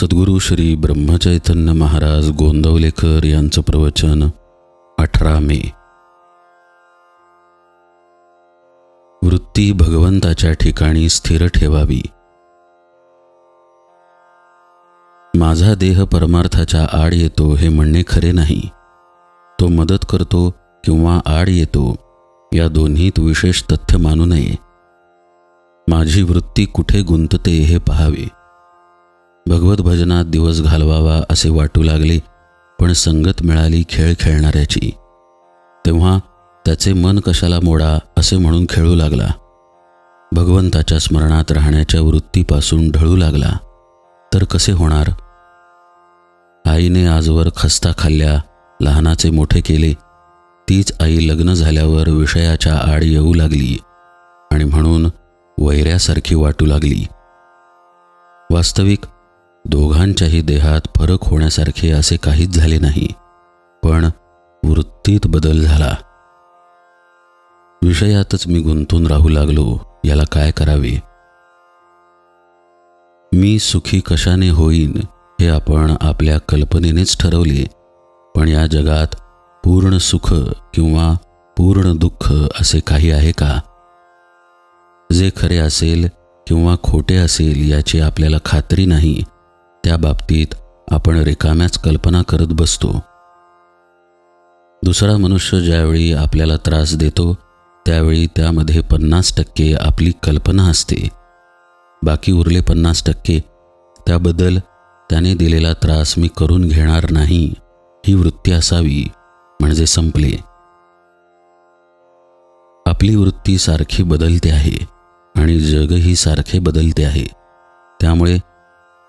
सद्गुरू श्री ब्रह्मचैतन्य महाराज गोंदवलेकर यांचं प्रवचन 18 मे. वृत्ती भगवंताच्या ठिकाणी स्थिर ठेवावी. माझा देह परमार्थाच्या आड येतो हे म्हणणे खरे नाही. तो मदत करतो किंवा आड येतो या दोन्हीत विशेष तथ्य मानू नये. माझी वृत्ती कुठे गुंतते हे पहावे. भगवत भजनात दिवस घालवावा असे वाटू लागले, पण संगत मिळाली खेळ खेळणाऱ्याची, तेव्हा त्याचे मन कशाला मोडा असे म्हणून खेळू लागला. भगवंताच्या स्मरणात राहण्याच्या वृत्तीपासून ढळू लागला तर कसे होणार? आईने आजवर खस्ता खाल्ल्या, लहानाचे मोठे केले. तीच आई लग्न झाल्यावर विषयाच्या आड येऊ लागली आणि म्हणून वैऱ्यासारखी वाटू लागली. वास्तविक दोघांच्याही देहात फरक होण्यासारखे असे काहीच झाले नाही, पण वृत्तीत बदल झाला. विषयातच मी गुंतून राहू लागलो. याला काय करावे? मी सुखी कशाने होईन हे आपण आपल्या कल्पनेनेच ठरवले, पण या जगात पूर्ण सुख किंवा पूर्ण दुःख असे काही आहे का? जे खरे असेल किंवा खोटे असेल याची आपल्याला खात्री नाही, त्या बाबतीत आपण रिकाम्याच कल्पना करत बसतो. दुसरा मनुष्य ज्यावेळी आपल्याला त्रास देतो त्यावेळी त्यामध्ये 50% आपली कल्पना असते. बाकी उरले 50% त्याबद्दल त्याने दिलेला त्रास मी करून घेणार नाही ही वृत्ती असावी, म्हणजे संपले. आपली वृत्ती सारखी बदलते आहे आणि जगही सारखे बदलते आहे. त्यामुळे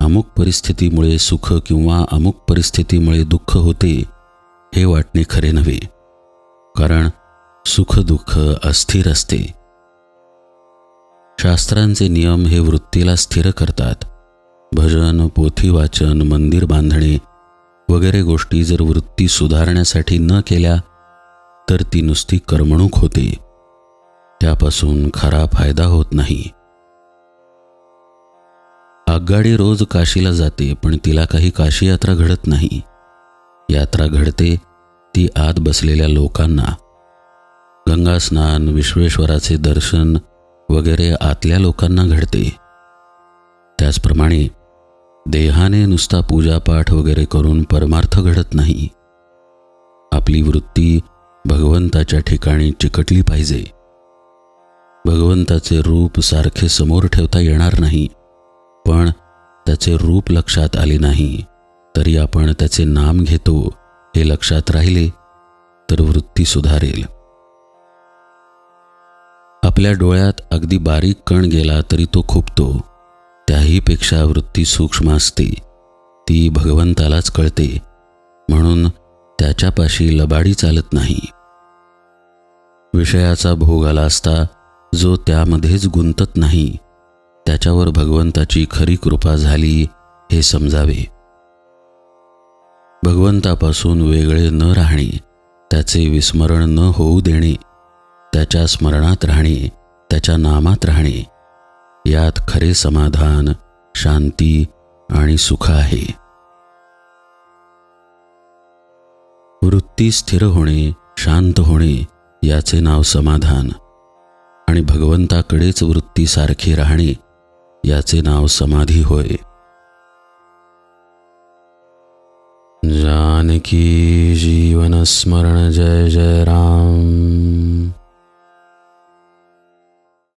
अमुक परिस्थितीमुळे सुख किंवा अमुक परिस्थितीमुळे दुःख होते हे वाटणे खरे नव्हे, कारण सुख दुःख अस्थिर असते. शास्त्रांचे नियम हे वृत्तीला स्थिर करतात. भजन, पोथी वाचन, मंदिर बांधणे वगैरे गोष्टी जर वृत्ती सुधारण्यासाठी न केल्या तर ती नुसती करमणूक होते, त्यापासून खरा फायदा होत नाही. आगगाडी रोज काशीला जाते, पण तिला काही काशी यात्रा घडत नाही. यात्रा घडते ती आत बसलेल्या लोकांना. गंगा स्नान, विश्वेश्वराचे दर्शन वगैरे आतल्या लोकांना घडते. त्याचप्रमाणे देहाने नुसता पूजापाठ वगैरे करून परमार्थ घडत नाही. आपली वृत्ती भगवंताच्या ठिकाणी चिकटली पाहिजे. भगवंताचे रूप सारखे समोर ठेवता येणार नाही, पण त्याचे रूप लक्षात आले नाही तरी आपण त्याचे नाम घेतो हे लक्षात राहिले तर वृत्ती सुधारेल. आपल्या डोळ्यात अगदी बारीक कण गेला तरी तो खुपतो. त्याहीपेक्षा वृत्ती सूक्ष्म असते, ती भगवंतालाच कळते, म्हणून त्याच्यापाशी लबाडी चालत नाही. विषयाचा भोग आला असता जो त्यामध्येच गुंतत नाही त्याच्यावर भगवंताची खरी कृपा झाली हे समजावे. भगवंतापासून वेगळे न राहणे, त्याचे विस्मरण न होऊ देणे, त्याच्या स्मरणात राहणे, त्याच्या नामात राहणे, यात खरे समाधान, शांती आणि सुख आहे. वृत्ती स्थिर होणे, शांत होणे याचे नाव समाधान, आणि भगवंताकडेच वृत्ती सारखी राहणे याचे नाव समाधी होय. जानकी जीवन स्मरण जय जय राम.